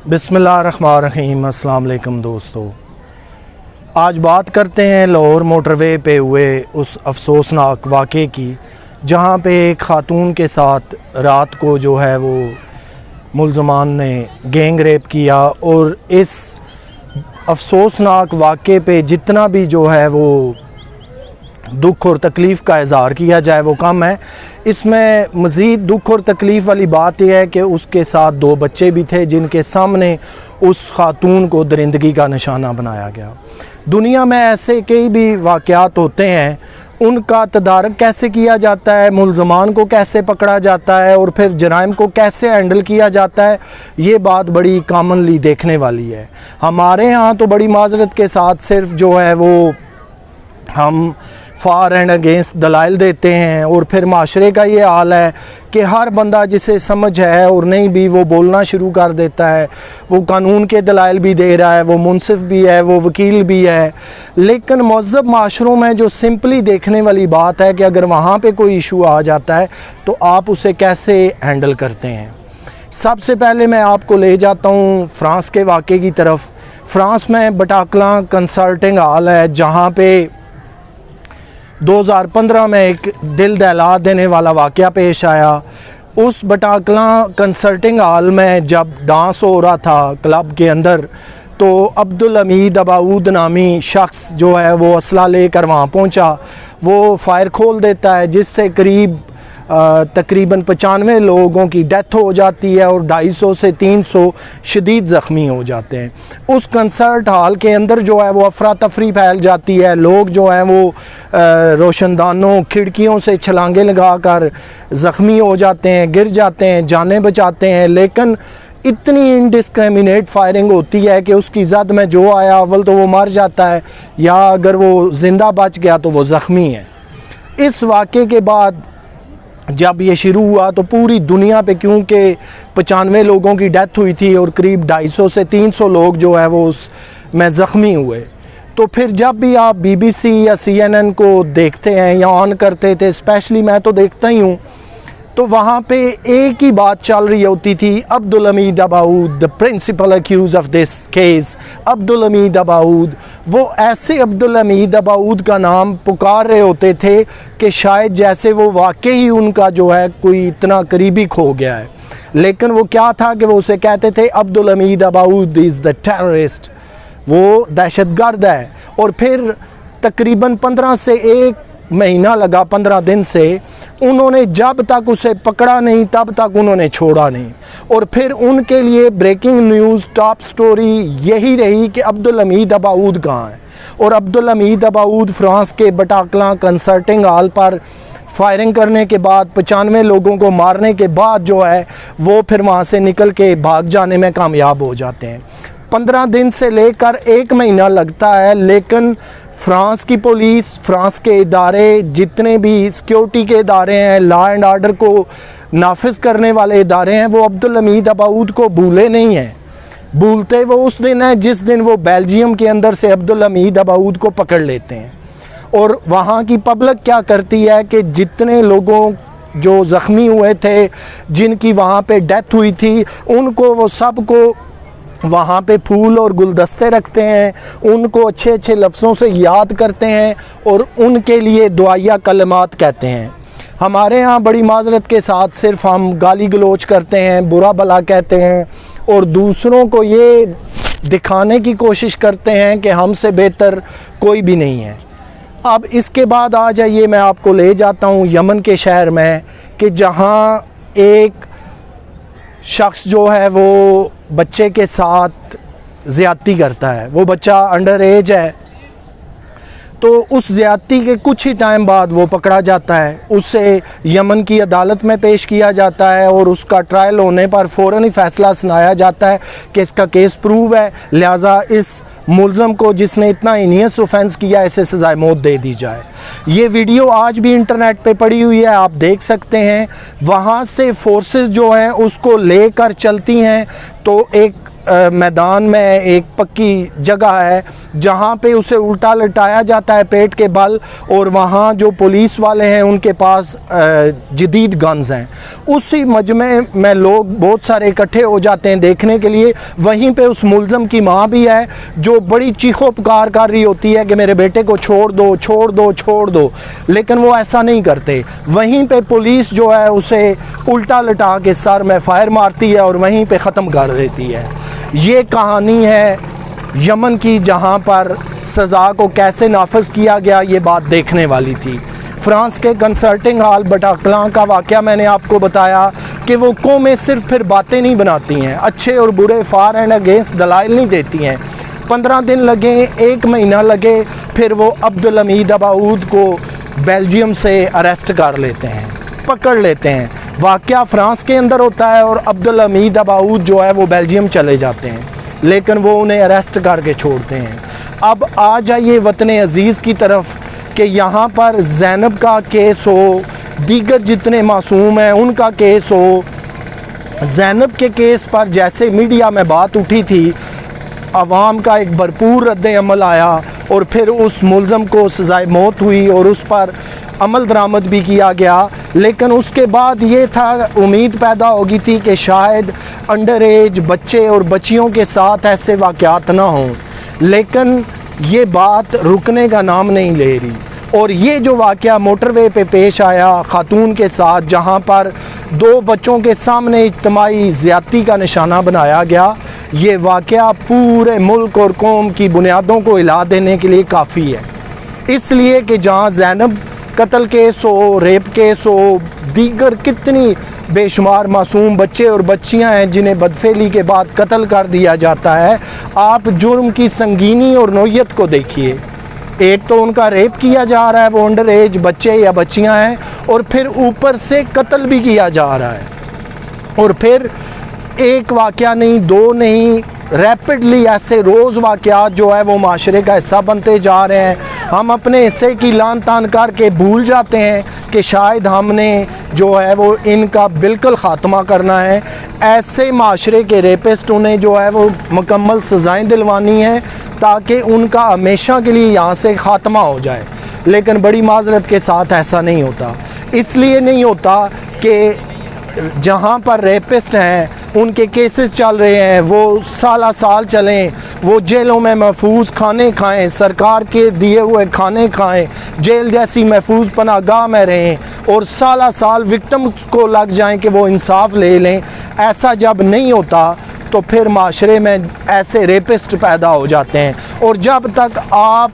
बिस्मिल्लाहिर्रहमानिर्रहीम। अस्सलाम वालेकुम दोस्तों, आज बात करते हैं लाहौर मोटरवे पे हुए उस अफसोसनाक वाक़े की जहाँ पे एक ख़ातून के साथ रात को जो है वो मुल्ज़मान ने गैंग रेप किया। और इस अफसोसनाक वाक़े पे जितना भी जो है वो दुख और तकलीफ़ का इज़हार किया जाए वो कम है। इसमें मज़ीद दुख और तकलीफ़ वाली बात यह है कि उसके साथ 2 बच्चे भी थे जिनके सामने उस ख़ातून को दरिंदगी का निशाना बनाया गया। दुनिया में ऐसे कई भी वाक़यात होते हैं, उनका तदारक कैसे किया जाता है, मुल्ज़मान को कैसे पकड़ा जाता है और फिर जराइम को कैसे हैंडल किया जाता है, ये बात बड़ी कॉमनली देखने वाली है। हमारे यहाँ तो बड़ी माज़रत के साथ सिर्फ जो है वो हम फ़ार एंड अगेंस्ट दलाइल देते हैं और फिर माशरे का ये हाल है कि हर बंदा जिसे समझ है और नहीं भी वो बोलना शुरू कर देता है। वो कानून के दलाइल भी दे रहा है, वो मुनसिफ भी है, वो वकील भी है। लेकिन महज़ब माशरों में जो सिंपली देखने वाली बात है कि अगर वहाँ पे कोई इशू आ जाता है तो आप उसे कैसे हैंडल करते हैं। सबसे पहले मैं आपको ले जाता हूँ फ़्रांस के वाक़े की तरफ। फ़्रांस में बटाकलां कंसल्टिंग हॉल है जहाँ पे 2015 में एक दिल दहला देने वाला वाक़या पेश आया। उस बटाकलां कंसल्टिंग हॉल में जब डांस हो रहा था क्लब के अंदर, तो अब्दुल हमीद अबाऊद नामी शख्स जो है वो असला लेकर वहाँ पहुँचा। वो फायर खोल देता है जिससे तकरीबन 95 लोगों की डेथ हो जाती है और 250 से 300 शदीद ज़ख्मी हो जाते हैं। उस कंसर्ट हॉल के अंदर जो है वो अफरा तफरी फैल जाती है। लोग जो हैं वो रोशनदानों खिड़कियों से छलांगे लगाकर ज़ख्मी हो जाते हैं, गिर जाते हैं, जानें बचाते हैं। लेकिन इतनी इंडिस्क्रिमिनेट फायरिंग होती है कि उसकी ज़द में जो आया अव्वल तो वो मर जाता है, या अगर वो ज़िंदा बच गया तो वो ज़ख्मी है। इस वाक़े के बाद जब ये शुरू हुआ तो पूरी दुनिया पे, क्योंकि 95 लोगों की डेथ हुई थी और करीब 250 से 300 लोग जो है वो उसमें ज़ख्मी हुए, तो फिर जब भी आप BBC या CNN को देखते हैं या ऑन करते थे, स्पेशली मैं तो देखता ही हूँ, तो वहाँ पे एक ही बात चल रही होती थी, Abdelhamid Abaaoud the principal accused of this case, Abdelhamid Abaaoud. वो ऐसे अब्दुल हमीद अबाऊद का नाम पुकार रहे होते थे कि शायद जैसे वो वाकई उनका जो है कोई इतना करीबी खो गया है। लेकिन वो क्या था कि वो उसे कहते थे Abdelhamid Abaaoud is the terrorist, वो दहशतगर्द है। और फिर तकरीबन 15 से 1 महीना लगा, 15 दिन से उन्होंने जब तक उसे पकड़ा नहीं तब तक उन्होंने छोड़ा नहीं। और फिर उनके लिए ब्रेकिंग न्यूज़, टॉप स्टोरी यही रही कि अब्दुल हमीद अबाऊद कहाँ है। और अब्दुल हमीद अबाऊद फ्रांस के बटाकलां कंसर्टिंग हॉल पर फायरिंग करने के बाद, 95 लोगों को मारने के बाद जो है वो फिर वहाँ से निकल के भाग जाने में कामयाब हो जाते हैं। 15 दिन से लेकर 1 महीना लगता है, लेकिन फ़्रांस की पुलिस, फ़्रांस के इदारे, जितने भी सिक्योरिटी के इदारे हैं, लॉ एंड आर्डर को नाफिज करने वाले इदारे हैं, वो अब्दुल हमीद अबाऊद को भूले नहीं हैं। भूलते वो उस दिन है जिस दिन वो बेल्जियम के अंदर से अब्दुल हमीद अबाऊद को पकड़ लेते हैं। और वहाँ की पब्लिक क्या करती है कि जितने लोगों जो ज़ख्मी हुए थे, जिनकी वहाँ पे डेथ हुई थी, उनको वो सबको वहाँ पे फूल और गुलदस्ते रखते हैं, उनको अच्छे अच्छे लफ्ज़ों से याद करते हैं और उनके लिए दुआया कलमात कहते हैं। हमारे यहाँ बड़ी माज़रत के साथ सिर्फ हम गाली गलोच करते हैं, बुरा भला कहते हैं और दूसरों को ये दिखाने की कोशिश करते हैं कि हमसे बेहतर कोई भी नहीं है। अब इसके बाद आ जाइए, मैं आपको ले जाता हूँ यमन के शहर में कि जहाँ एक शख्स जो है वो बच्चे के साथ ज़्यादती करता है। वो बच्चा अंडर एज है, तो उस ज़्यादती के कुछ ही टाइम बाद वो पकड़ा जाता है। उसे यमन की अदालत में पेश किया जाता है और उसका ट्रायल होने पर फ़ौरन ही फ़ैसला सुनाया जाता है कि इसका केस प्रूव है, लिहाजा इस मुल्ज़म को जिसने इतना हीनियस ऑफेंस किया इसे सज़ाए मौत दे दी जाए। ये वीडियो आज भी इंटरनेट पे पड़ी हुई है, आप देख सकते हैं। वहाँ से फोर्सेस जो हैं उसको लेकर चलती हैं, तो एक मैदान में एक पक्की जगह है जहाँ पे उसे उल्टा लटाया जाता है पेट के बल, और वहाँ जो पुलिस वाले हैं उनके पास जदीद गन्स हैं। उसी मजमे में लोग बहुत सारे इकट्ठे हो जाते हैं देखने के लिए। वहीं पे उस मुलज़म की माँ भी है जो बड़ी चीखों पुकार कर रही होती है कि मेरे बेटे को छोड़ दो, छोड़ दो, छोड़ दो, लेकिन वो ऐसा नहीं करते। वहीं पे पुलिस जो है उसे उल्टा लटा के सर में फायर मारती है और वहीं पे ख़त्म कर देती है। ये कहानी है यमन की, जहाँ पर सज़ा को कैसे नाफज किया गया, ये बात देखने वाली थी। फ्रांस के कंसर्टिंग हॉल बटाक्लां का वाक़या मैंने आपको बताया कि वो कौमें सिर्फ फिर बातें नहीं बनाती हैं, अच्छे और बुरे फार एंड अगेंस्ट दलाइल नहीं देती हैं। 15 दिन लगे, 1 महीना लगे, फिर वो अब्दुल हमीद अबाऊद को बेल्जियम से अरेस्ट कर लेते हैं, पकड़ लेते हैं। वाक़या फ्रांस के अंदर होता है और अब्दुल हमीद अबाऊद जो है वो बेल्जियम चले जाते हैं, लेकिन वो उन्हें अरेस्ट करके छोड़ते हैं। अब आ जाइए वतन अज़ीज़ की तरफ कि यहाँ पर ज़ैनब का केस हो, दीगर जितने मासूम हैं उनका केस हो। ज़ैनब के केस पर जैसे मीडिया में बात उठी थी, आवाम का एक भरपूर रद्द अमल आया और फिर उस मुलज़म को सज़ाए मौत हुई और उस पर अमल दरामद भी किया गया। लेकिन उसके बाद ये था, उम्मीद पैदा होगी थी कि शायद अंडर एज बच्चे और बच्चियों के साथ ऐसे वाक़यात ना हों, लेकिन ये बात रुकने का नाम नहीं ले रही। और ये जो वाक़या मोटरवे पे पेश आया ख़ातून के साथ, जहाँ पर 2 बच्चों के सामने इज्तिमाई ज़्यादती का निशाना बनाया गया, ये वाक़या पूरे मुल्क और कौम की बुनियादों को हिला देने के लिए काफ़ी है। इसलिए कि जहाँ ज़ैनब कत्ल केस हो, रेप केस हो, दीगर कितनी बेशुमार मासूम बच्चे और बच्चियां हैं जिन्हें बदफेली के बाद कत्ल कर दिया जाता है। आप जुर्म की संगीनी और नौयत को देखिए। एक तो उनका रेप किया जा रहा है, वो अंडर एज बच्चे या बच्चियां हैं, और फिर ऊपर से कत्ल भी किया जा रहा है। और फिर एक वाक़या नहीं, 2 नहीं, रैपिडली ऐसे रोज़ वाक़यात जो है वो माशरे का हिस्सा बनते जा रहे हैं। हम अपने हिस्से की लान तान करके भूल जाते हैं कि शायद हमने जो है वो इनका बिल्कुल ख़ात्मा करना है। ऐसे माशरे के रेपिस्ट उन्हें जो है वो मुकम्मल सज़ाएँ दिलवानी हैं ताकि उनका हमेशा के लिए यहाँ से ख़ात्मा हो जाए। लेकिन बड़ी माज़रत के साथ ऐसा नहीं होता। इसलिए नहीं होता कि जहाँ पर रेपिस्ट हैं उनके केसेस चल रहे हैं, वो साल चलें, वो जेलों में महफूज खाने खाएं, सरकार के दिए हुए खाने खाएं, जेल जैसी महफूज पनाहगाह में रहें और साल विक्टिम्स को लग जाएं कि वो इंसाफ ले लें। ऐसा जब नहीं होता तो फिर माशरे में ऐसे रेपिस्ट पैदा हो जाते हैं। और जब तक आप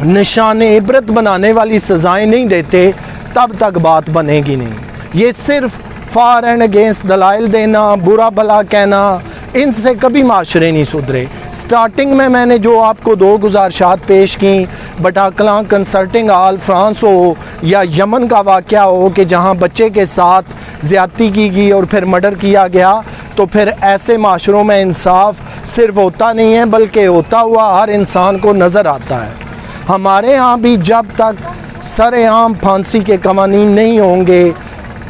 निशान इबरत बनाने वाली सज़ाएँ नहीं देते तब तक बात बनेगी नहीं। ये सिर्फ फार एंड अगेंस्ट दलाइल देना, बुरा भला कहना, इनसे कभी माशरे नहीं सुधरे। स्टार्टिंग में मैंने जो आपको 2 गुजारिशात पेश की, बटाक्लां कंसर्टिंग हॉल फ्रांस हो या यमन का वाक़या हो कि जहां बच्चे के साथ ज़्यादती की गई और फिर मर्डर किया गया, तो फिर ऐसे माशरों में इंसाफ सिर्फ होता नहीं है बल्कि होता हुआ हर इंसान को नज़र आता है। हमारे यहाँ भी जब तक सरेआम फांसी के कवानीन नहीं होंगे,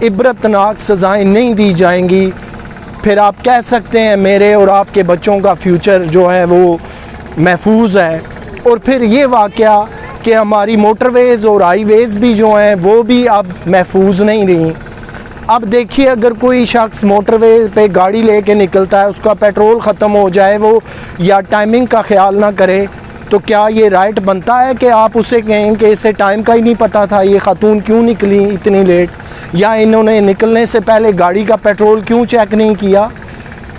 इबरतनाक सज़ाएँ नहीं दी जाएंगी, फिर आप कह सकते हैं मेरे और आपके बच्चों का फ्यूचर जो है वो महफूज है। और फिर ये वाक़या कि हमारी मोटरवेज़ और हाईवेज़ भी जो हैं वो भी अब महफूज नहीं रही। अब देखिए, अगर कोई शख्स मोटरवे पे गाड़ी लेके निकलता है, उसका पेट्रोल ख़त्म हो जाए वो या टाइमिंग का ख्याल ना करे, तो क्या ये राइट बनता है कि आप उसे कहें कि इसे टाइम का ही नहीं पता था, ये खातून क्यों निकली इतनी लेट, या इन्होंने निकलने से पहले गाड़ी का पेट्रोल क्यों चेक नहीं किया।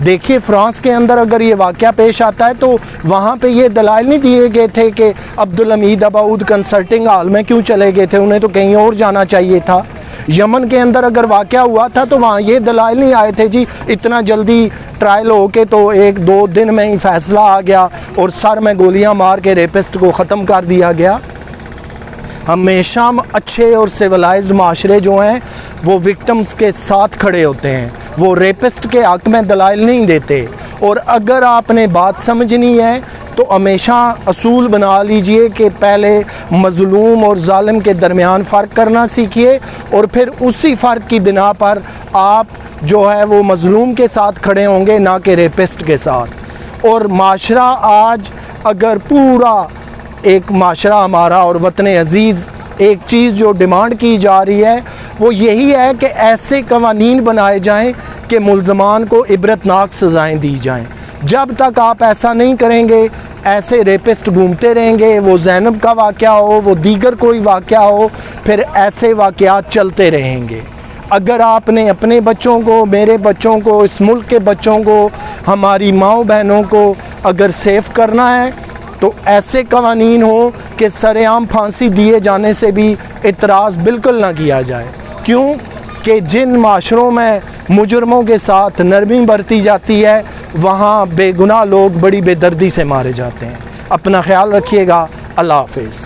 देखिए, फ्रांस के अंदर अगर ये वाक़या पेश आता है तो वहाँ पे ये दलाइल नहीं दिए गए थे कि अब्दुल हमीद अबाऊद कंसर्टिंग हॉल में क्यों चले गए थे, उन्हें तो कहीं और जाना चाहिए था। यमन के अंदर अगर वाक़या हुआ था तो वहाँ ये दलाइल नहीं आए थे जी इतना जल्दी ट्रायल हो के तो 1-2 दिन में ही फ़ैसला आ गया और सर में गोलियाँ मार के रेपिस्ट को ख़त्म कर दिया गया। हमेशा अच्छे और सिविलाइज्ड माशरे जो हैं वो विक्टिम्स के साथ खड़े होते हैं, वो रेपिस्ट के हक़ में दलाइल नहीं देते। और अगर आपने बात समझनी है तो हमेशा असूल बना लीजिए कि पहले मज़लूम और ज़ालिम के दरमियान फ़र्क करना सीखिए, और फिर उसी फ़र्क की बिना पर आप जो है वो मज़लूम के साथ खड़े होंगे, ना कि रेपिस्ट के साथ। और माशरा आज अगर पूरा एक माशरा हमारा और वतन अज़ीज़, एक चीज़ जो डिमांड की जा रही है वो यही है कि ऐसे कवानीन बनाए जाएं कि मुल्ज़मान को इबरतनाक सज़ाएँ दी जाएं। जब तक आप ऐसा नहीं करेंगे, ऐसे रेपिस्ट घूमते रहेंगे, वो ज़ैनब का वाक़या हो, वो दीगर कोई वाक़या हो, फिर ऐसे वाक़यात चलते रहेंगे। अगर आपने अपने बच्चों को, मेरे बच्चों को, इस मुल्क के बच्चों को, हमारी माँओं बहनों को अगर सेफ़ करना है तो ऐसे कवानीन हो कि सरेआम फांसी दिए जाने से भी इतराज़ बिल्कुल ना किया जाए। क्यों कि जिन माशरों में मुजरमों के साथ नरमी बरती जाती है, वहाँ बेगुनाह लोग बड़ी बेदर्दी से मारे जाते हैं। अपना ख्याल रखिएगा। अल्लाह हाफ़िज़।